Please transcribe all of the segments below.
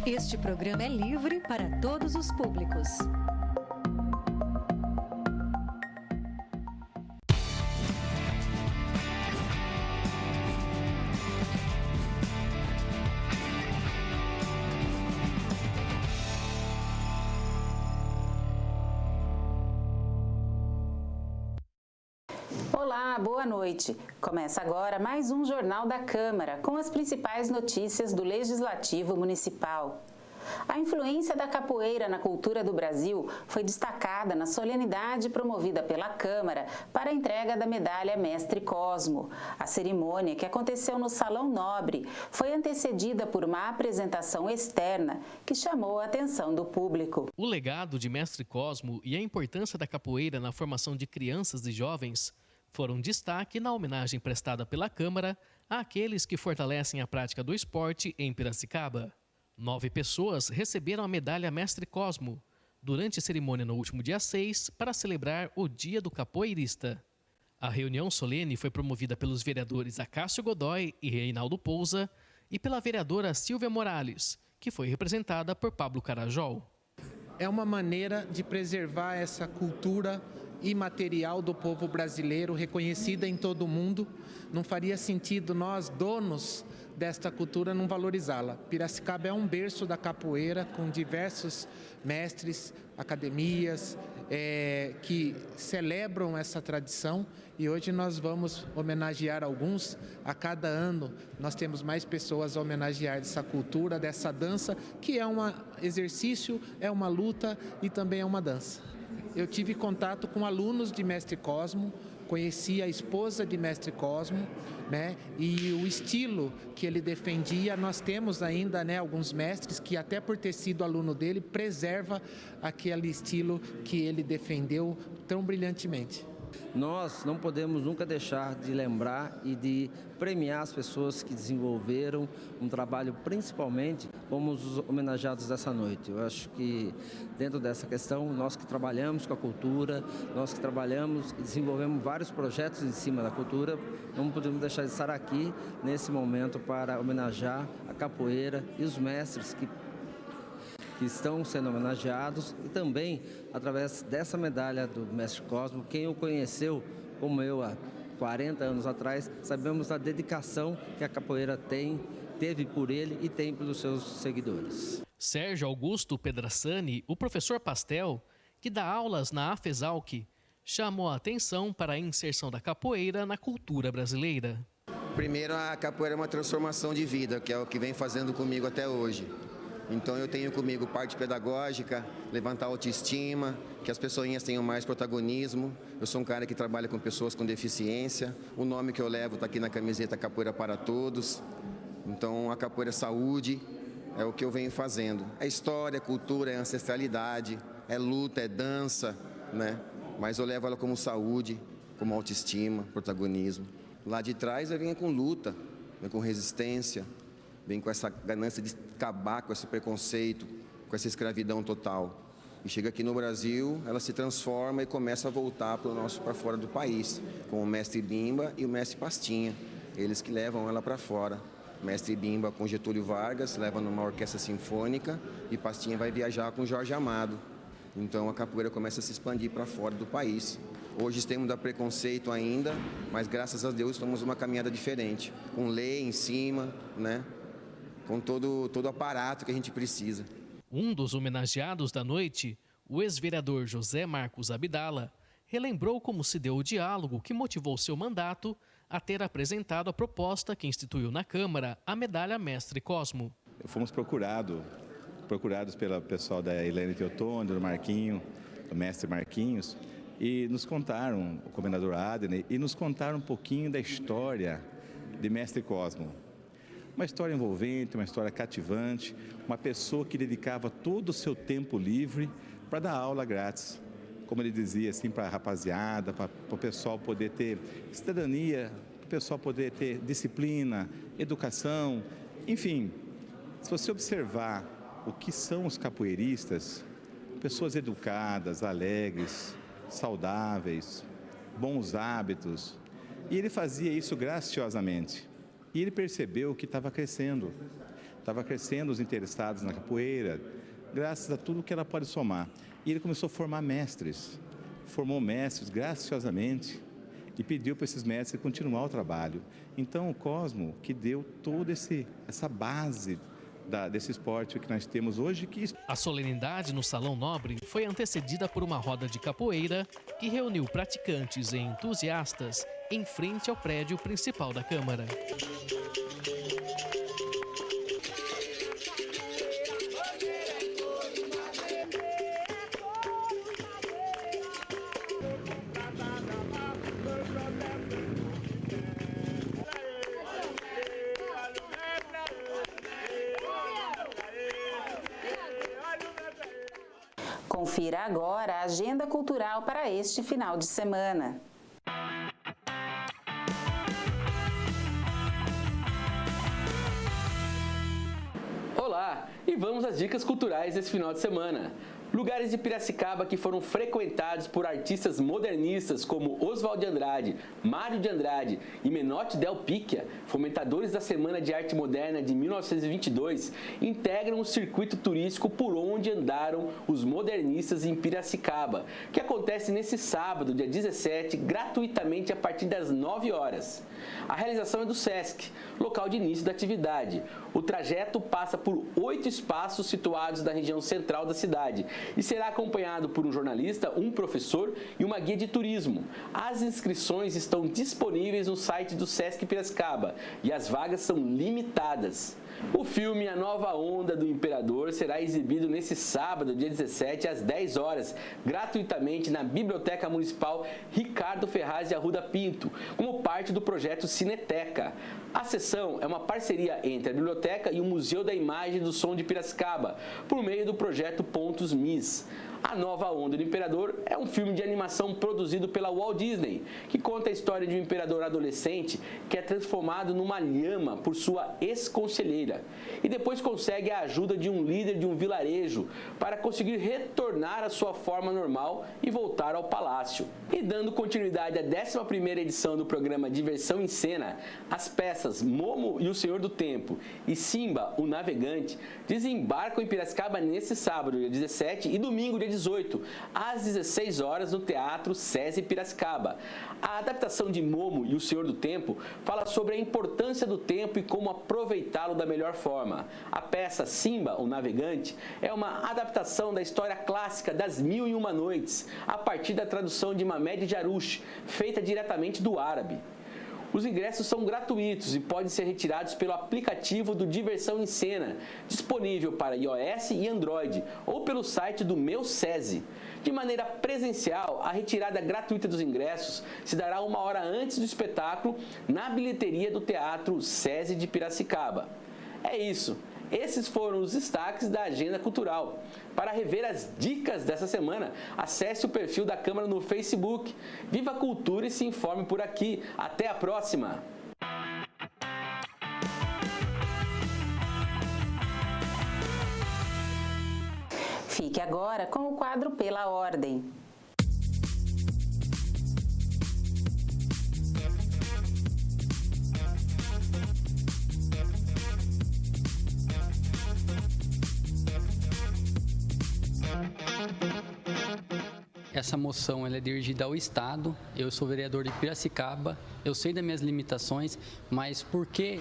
Este programa é livre para todos os públicos. Olá, boa noite. Começa agora mais um Jornal da Câmara, com as principais notícias do Legislativo Municipal. A influência da capoeira na cultura do Brasil foi destacada na solenidade promovida pela Câmara para a entrega da medalha Mestre Cosmo. A cerimônia, que aconteceu no Salão Nobre, foi antecedida por uma apresentação externa que chamou a atenção do público. O legado de Mestre Cosmo e a importância da capoeira na formação de crianças e jovens foram destaque na homenagem prestada pela Câmara àqueles que fortalecem a prática do esporte em Piracicaba. 9 pessoas receberam a medalha Mestre Cosmo durante a cerimônia no último dia 6 para celebrar o Dia do Capoeirista. A reunião solene foi promovida pelos vereadores Acácio Godoy e Reinaldo Pousa e pela vereadora Silvia Morales, que foi representada por Pablo Carajol. É uma maneira de preservar essa cultura imaterial do povo brasileiro, reconhecida em todo o mundo. Não faria sentido nós, donos desta cultura, não valorizá-la. Piracicaba é um berço da capoeira, com diversos mestres, academias, que celebram essa tradição, e hoje nós vamos homenagear alguns. A cada ano nós temos mais pessoas a homenagear essa cultura, dessa dança, que é um exercício, é uma luta e também é uma dança. Eu tive contato com alunos de Mestre Cosmo, conheci a esposa de Mestre Cosmo, né? E o estilo que ele defendia, nós temos ainda, né, alguns mestres que, até por ter sido aluno dele, preserva aquele estilo que ele defendeu tão brilhantemente. Nós não podemos nunca deixar de lembrar e de premiar as pessoas que desenvolveram um trabalho, principalmente como os homenageados dessa noite. Eu acho que dentro dessa questão, nós que trabalhamos com a cultura, nós que trabalhamos e desenvolvemos vários projetos em cima da cultura, não podemos deixar de estar aqui nesse momento para homenagear a capoeira e os mestres que estão sendo homenageados, e também, através dessa medalha do Mestre Cosmo, quem o conheceu, como eu, há 40 anos atrás, sabemos da dedicação que a capoeira teve por ele e tem pelos seus seguidores. Sérgio Augusto Pedrassani, o professor Pastel, que dá aulas na AFESALC, chamou a atenção para a inserção da capoeira na cultura brasileira. Primeiro, a capoeira é uma transformação de vida, que é o que vem fazendo comigo até hoje. Então eu tenho comigo parte pedagógica, levantar a autoestima, que as pessoinhas tenham mais protagonismo. Eu sou um cara que trabalha com pessoas com deficiência. O nome que eu levo está aqui na camiseta, Capoeira para Todos. Então a capoeira é saúde, é o que eu venho fazendo. É história, é cultura, é ancestralidade, é luta, é dança, né? Mas eu levo ela como saúde, como autoestima, protagonismo. Lá de trás eu venho com luta, venho com resistência, vem com essa ganância de acabar com esse preconceito, com essa escravidão total. E chega aqui no Brasil, ela se transforma e começa a voltar para fora do país, com o mestre Bimba e o mestre Pastinha, eles que levam ela para fora. Mestre Bimba com Getúlio Vargas, leva numa orquestra sinfônica, e Pastinha vai viajar com Jorge Amado. Então a capoeira começa a se expandir para fora do país. Hoje temos preconceito ainda, mas graças a Deus estamos numa caminhada diferente, com lei em cima, né? Com todo o aparato que a gente precisa. Um dos homenageados da noite, o ex-vereador José Marcos Abdala, relembrou como se deu o diálogo que motivou seu mandato a ter apresentado a proposta que instituiu na Câmara a medalha Mestre Cosmo. Fomos procurados pelo pessoal da Helene Teotônio, do Marquinho, do mestre Marquinhos, e nos contaram, o comendador Adner, e nos contaram um pouquinho da história de Mestre Cosmo. Uma história envolvente, uma história cativante, uma pessoa que dedicava todo o seu tempo livre para dar aula grátis. Como ele dizia, assim, para a rapaziada, para o pessoal poder ter cidadania, para o pessoal poder ter disciplina, educação, enfim. Se você observar o que são os capoeiristas, pessoas educadas, alegres, saudáveis, bons hábitos, e ele fazia isso graciosamente. E ele percebeu que estava crescendo. estava crescendo os interessados na capoeira, graças a tudo que ela pode somar. E ele começou a formar mestres, formou mestres graciosamente e pediu para esses mestres continuar o trabalho. Então, o Cosmo que deu toda essa base desse esporte que nós temos hoje. A solenidade no Salão Nobre foi antecedida por uma roda de capoeira que reuniu praticantes e entusiastas em frente ao prédio principal da Câmara. Confira agora a agenda cultural para este final de semana. Olá, e vamos às dicas culturais desse final de semana. Lugares de Piracicaba que foram frequentados por artistas modernistas como Oswald de Andrade, Mário de Andrade e Menotti Del Picchia, fomentadores da Semana de Arte Moderna de 1922, integram o circuito turístico por onde andaram os modernistas em Piracicaba, que acontece nesse sábado, dia 17, gratuitamente a partir das 9 horas. A realização é do SESC, local de início da atividade. O trajeto passa por 8 espaços situados na região central da cidade e será acompanhado por um jornalista, um professor e uma guia de turismo. As inscrições estão disponíveis no site do SESC Piracicaba e as vagas são limitadas. O filme A Nova Onda do Imperador será exibido nesse sábado, dia 17, às 10 horas, gratuitamente na Biblioteca Municipal Ricardo Ferraz de Arruda Pinto, como parte do projeto Cineteca. A sessão é uma parceria entre a Biblioteca e o Museu da Imagem e do Som de Piracicaba, por meio do projeto Pontos MIS. A Nova Onda do Imperador é um filme de animação produzido pela Walt Disney, que conta a história de um imperador adolescente que é transformado numa lhama por sua ex-conselheira e depois consegue a ajuda de um líder de um vilarejo para conseguir retornar à sua forma normal e voltar ao palácio. E dando continuidade à 11ª edição do programa Diversão em Cena, as peças Momo e o Senhor do Tempo e Simba, o Navegante, desembarcam em Piracicaba nesse sábado, dia 17, e domingo, dia 18, às 16 horas, no Teatro SESI Piracicaba. A adaptação de Momo e o Senhor do Tempo fala sobre a importância do tempo e como aproveitá-lo da melhor forma. A peça Simba, o Navegante, é uma adaptação da história clássica das Mil e Uma Noites, a partir da tradução de Mamed Jarouche, feita diretamente do árabe. Os ingressos são gratuitos e podem ser retirados pelo aplicativo do Diversão em Cena, disponível para iOS e Android, ou pelo site do Meu SESI. De maneira presencial, a retirada gratuita dos ingressos se dará 1 hora antes do espetáculo na bilheteria do Teatro SESI de Piracicaba. É isso. Esses foram os destaques da agenda cultural. Para rever as dicas dessa semana, acesse o perfil da Câmara no Facebook. Viva a cultura e se informe por aqui. Até a próxima! Fique agora com o quadro Pela Ordem. Essa moção ela é dirigida ao Estado. Eu sou vereador de Piracicaba, eu sei das minhas limitações, mas por que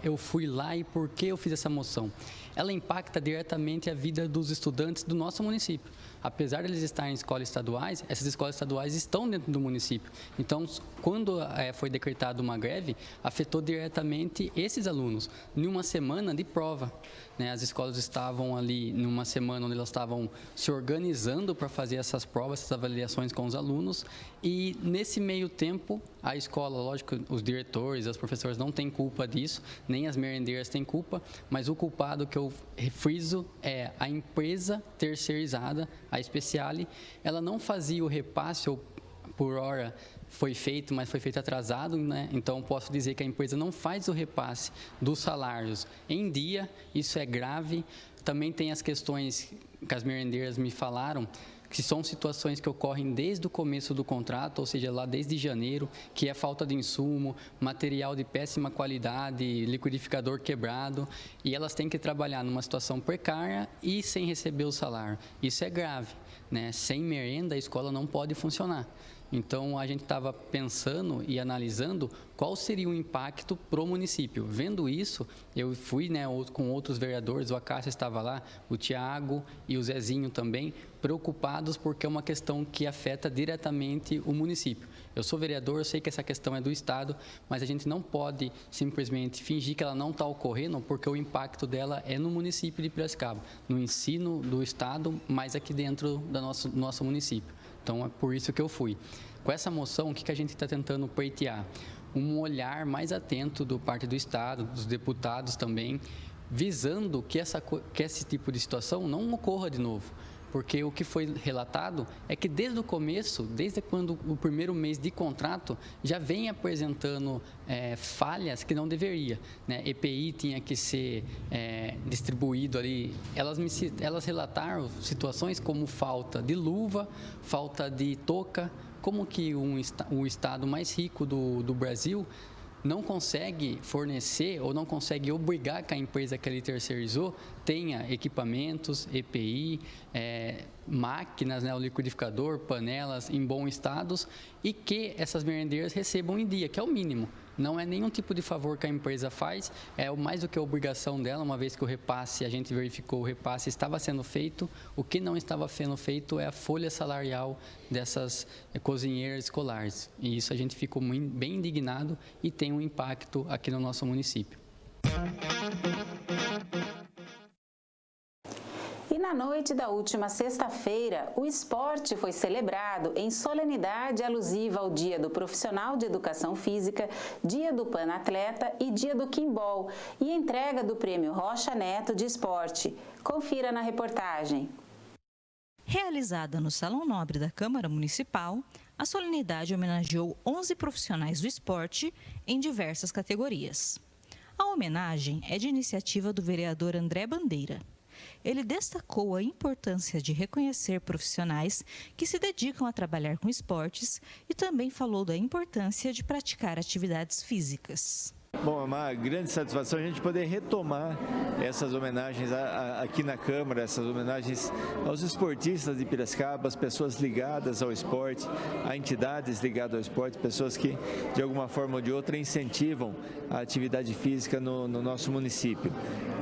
eu fui lá e por que eu fiz essa moção? Ela impacta diretamente a vida dos estudantes do nosso município. Apesar de eles estarem em escolas estaduais, essas escolas estaduais estão dentro do município. Então, quando foi decretada uma greve, afetou diretamente esses alunos, em uma semana de prova. As escolas estavam ali numa semana onde elas estavam se organizando para fazer essas provas, essas avaliações com os alunos, e nesse meio tempo, a escola, lógico, os diretores, as professoras não têm culpa disso, nem as merendeiras têm culpa, mas o culpado que eu friso é a empresa terceirizada, a Speciale. Ela não fazia o repasse, ou por hora foi feito, mas foi feito atrasado, né? Então posso dizer que a empresa não faz o repasse dos salários em dia, isso é grave. Também tem as questões que as merendeiras me falaram que são situações que ocorrem desde o começo do contrato, ou seja, lá desde janeiro, que é falta de insumo, material de péssima qualidade, liquidificador quebrado, e elas têm que trabalhar numa situação precária e sem receber o salário. Isso é grave, né? Sem merenda, a escola não pode funcionar. Então, a gente estava pensando e analisando qual seria o impacto para o município. Vendo isso, eu fui, né, com outros vereadores, o Acácio estava lá, o Tiago e o Zezinho também, preocupados porque é uma questão que afeta diretamente o município. Eu sou vereador, eu sei que essa questão é do Estado, mas a gente não pode simplesmente fingir que ela não está ocorrendo, porque o impacto dela é no município de Piracicaba, no ensino do Estado, mas aqui dentro do nosso município. Então, é por isso que eu fui. Com essa moção, o que a gente está tentando pleitear? Um olhar mais atento do parte do Estado, dos deputados também, visando que esse tipo de situação não ocorra de novo. Porque o que foi relatado é que desde o começo, desde quando o primeiro mês de contrato, já vem apresentando falhas que não deveria, né? EPI tinha que ser distribuído ali. Elas relataram situações como falta de luva, falta de touca, como que o estado mais rico do Brasil não consegue fornecer ou não consegue obrigar que a empresa que ele terceirizou tenha equipamentos, EPI, máquinas, né, o liquidificador, panelas em bom estado e que essas merendeiras recebam em dia, que é o mínimo. Não é nenhum tipo de favor que a empresa faz, é mais do que a obrigação dela, uma vez que o repasse, a gente verificou, o repasse estava sendo feito, o que não estava sendo feito é a folha salarial dessas cozinheiras escolares. E isso a gente ficou bem indignado e tem um impacto aqui no nosso município. E na noite da última sexta-feira, o esporte foi celebrado em solenidade alusiva ao Dia do Profissional de Educação Física, Dia do Panatleta e Dia do Quimbol, e entrega do Prêmio Rocha Neto de Esporte. Confira na reportagem. Realizada no Salão Nobre da Câmara Municipal, a solenidade homenageou 11 profissionais do esporte em diversas categorias. A homenagem é de iniciativa do vereador André Bandeira. Ele destacou a importância de reconhecer profissionais que se dedicam a trabalhar com esportes e também falou da importância de praticar atividades físicas. Bom, é uma grande satisfação a gente poder retomar essas homenagens aqui na Câmara, essas homenagens aos esportistas de Piracicaba, as pessoas ligadas ao esporte, a entidades ligadas ao esporte, pessoas que de alguma forma ou de outra incentivam a atividade física no nosso município.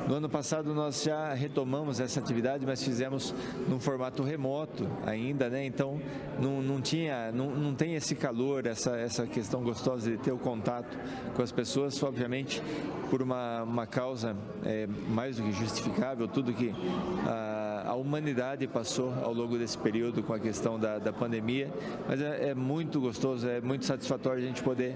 No ano passado nós já retomamos essa atividade, mas fizemos num formato remoto ainda, né? Então não tem esse calor, essa questão gostosa de ter o contato com as pessoas, obviamente por uma causa mais do que justificável, tudo que a humanidade passou ao longo desse período com a questão da pandemia, mas é muito gostoso, é muito satisfatório a gente poder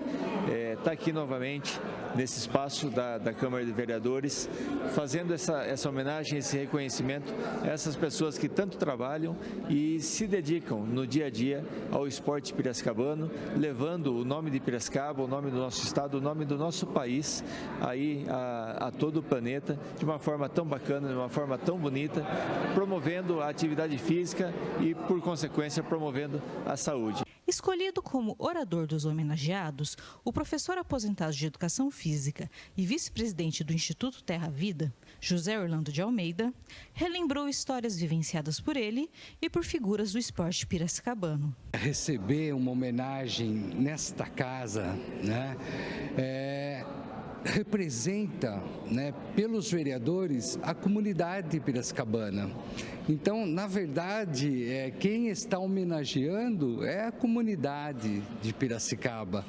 estar aqui novamente nesse espaço da Câmara de Vereadores, fazendo essa homenagem, esse reconhecimento a essas pessoas que tanto trabalham e se dedicam no dia a dia ao esporte piracicabano, levando o nome de Piracicaba, o nome do nosso estado, o nome do nosso país aí a todo o planeta, de uma forma tão bacana, de uma forma tão bonita, promovendo a atividade física e, por consequência, promovendo a saúde. Escolhido como orador dos homenageados, o professor aposentado de Educação Física e vice-presidente do Instituto Terra Vida, José Orlando de Almeida, relembrou histórias vivenciadas por ele e por figuras do esporte piracicabano. Receber uma homenagem nesta casa, né, representa, né, pelos vereadores, a comunidade piracicabana. Então, na verdade, quem está homenageando é a comunidade de Piracicaba,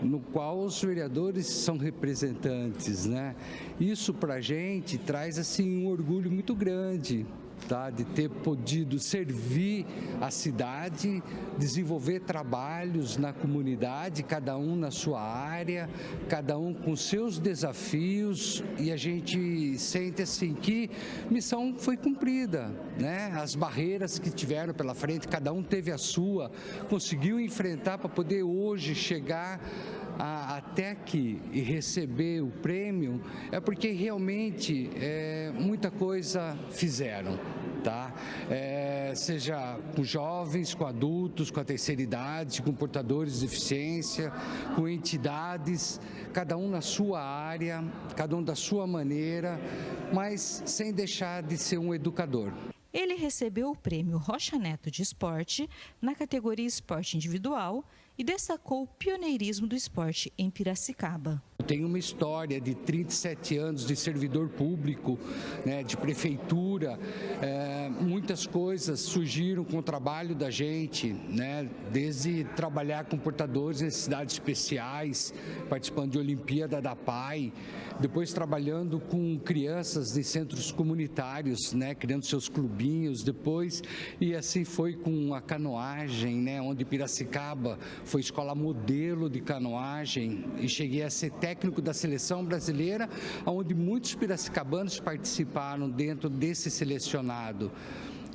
no qual os vereadores são representantes, né? Isso para a gente traz assim um orgulho muito grande, tá? De ter podido servir a cidade, desenvolver trabalhos na comunidade, cada um na sua área, cada um com seus desafios, e a gente sente assim que missão foi cumprida, né? As barreiras que tiveram pela frente, cada um teve a sua, conseguiu enfrentar para poder hoje chegar até aqui e receber o prêmio é porque realmente muita coisa fizeram, tá? Seja com jovens, com adultos, com a terceira idade, com portadores de deficiência, com entidades, cada um na sua área, cada um da sua maneira, mas sem deixar de ser um educador. Ele recebeu o prêmio Rocha Neto de Esporte na categoria Esporte Individual e destacou o pioneirismo do esporte em Piracicaba. Eu tenho uma história de 37 anos de servidor público, né, de prefeitura. Muitas coisas surgiram com o trabalho da gente, né, desde trabalhar com portadores de necessidades especiais, participando de Olimpíada da PAI, depois trabalhando com crianças de centros comunitários, né, criando seus clubinhos, depois, e assim foi com a canoagem, né, onde Piracicaba foi escola modelo de canoagem e cheguei a ser técnico da seleção brasileira, onde muitos piracicabanos participaram dentro desse selecionado.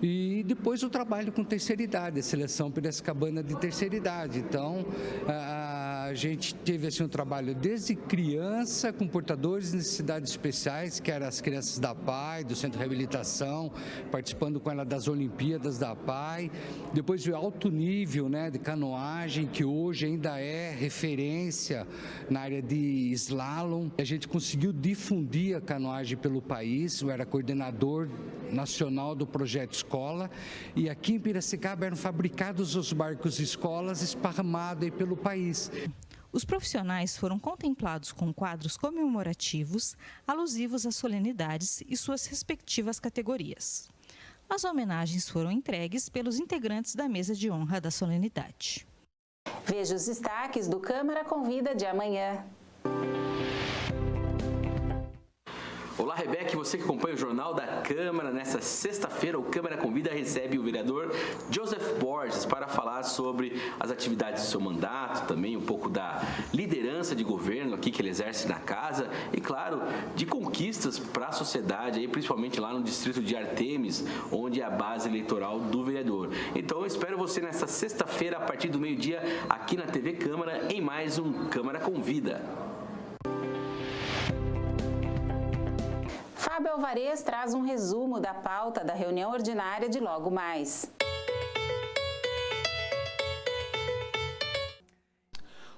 E depois o trabalho com terceira idade, a seleção piracicabana de terceira idade. Então, a gente teve assim, um trabalho desde criança com portadores de necessidades especiais, que eram as crianças da PAI, do Centro de Reabilitação, participando com ela das Olimpíadas da PAI. Depois veio alto nível, né, de canoagem, que hoje ainda é referência na área de slalom. A gente conseguiu difundir a canoagem pelo país, eu era coordenador nacional do projeto Escola, e aqui em Piracicaba eram fabricados os barcos escolas esparramados aí pelo país. Os profissionais foram contemplados com quadros comemorativos, alusivos às solenidades e suas respectivas categorias. As homenagens foram entregues pelos integrantes da mesa de honra da solenidade. Veja os destaques do Câmara Convida de amanhã. Olá, Rebeca, você que acompanha o Jornal da Câmara. Nesta sexta-feira, o Câmara Convida recebe o vereador Joseph Borges para falar sobre as atividades do seu mandato, também um pouco da liderança de governo aqui que ele exerce na casa e, claro, de conquistas para a sociedade, aí, principalmente lá no distrito de Artemis, onde é a base eleitoral do vereador. Então, eu espero você nesta sexta-feira, a partir do meio-dia, aqui na TV Câmara, em mais um Câmara Convida. Fábio Alvarez traz um resumo da pauta da reunião ordinária de logo mais.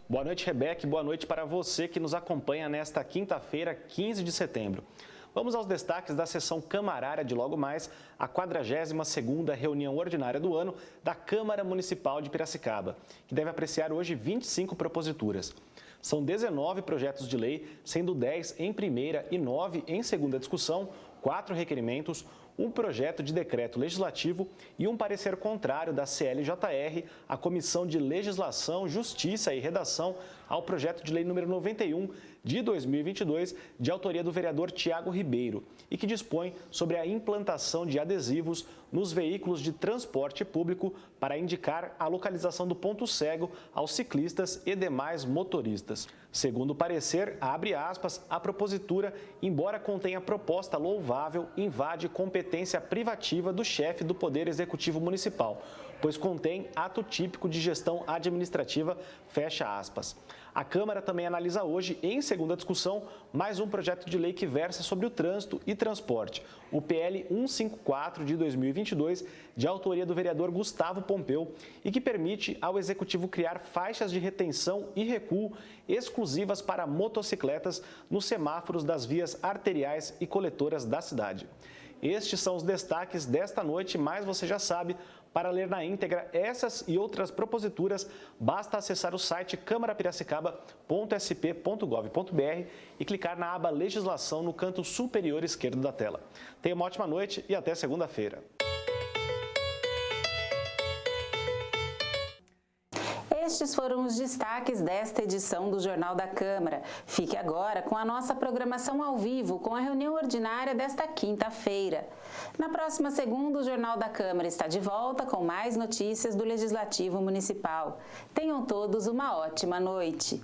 Boa noite, Rebeca, e boa noite para você que nos acompanha nesta quinta-feira, 15 de setembro. Vamos aos destaques da sessão camarária de logo mais, a 42ª reunião ordinária do ano da Câmara Municipal de Piracicaba, que deve apreciar hoje 25 proposituras. São 19 projetos de lei, sendo 10 em primeira e 9 em segunda discussão, 4 requerimentos, um projeto de decreto legislativo e um parecer contrário da CLJR, a Comissão de Legislação, Justiça e Redação, ao projeto de lei número 91 de 2022, de autoria do vereador Tiago Ribeiro, e que dispõe sobre a implantação de adesivos nos veículos de transporte público para indicar a localização do ponto cego aos ciclistas e demais motoristas. Segundo o parecer, abre aspas, a propositura, embora contenha proposta louvável, invade competência privativa do chefe do Poder Executivo Municipal, pois contém ato típico de gestão administrativa, fecha aspas. A Câmara também analisa hoje, em segunda discussão, mais um projeto de lei que versa sobre o trânsito e transporte, o PL 154 de 2022, de autoria do vereador Gustavo Pompeu, e que permite ao Executivo criar faixas de retenção e recuo exclusivas para motocicletas nos semáforos das vias arteriais e coletoras da cidade. Estes são os destaques desta noite, mas você já sabe, para ler na íntegra essas e outras proposituras, basta acessar o site câmarapiracicaba.sp.gov.br e clicar na aba Legislação no canto superior esquerdo da tela. Tenha uma ótima noite e até segunda-feira. Estes foram os destaques desta edição do Jornal da Câmara. Fique agora com a nossa programação ao vivo, com a reunião ordinária desta quinta-feira. Na próxima segunda, o Jornal da Câmara está de volta com mais notícias do Legislativo Municipal. Tenham todos uma ótima noite.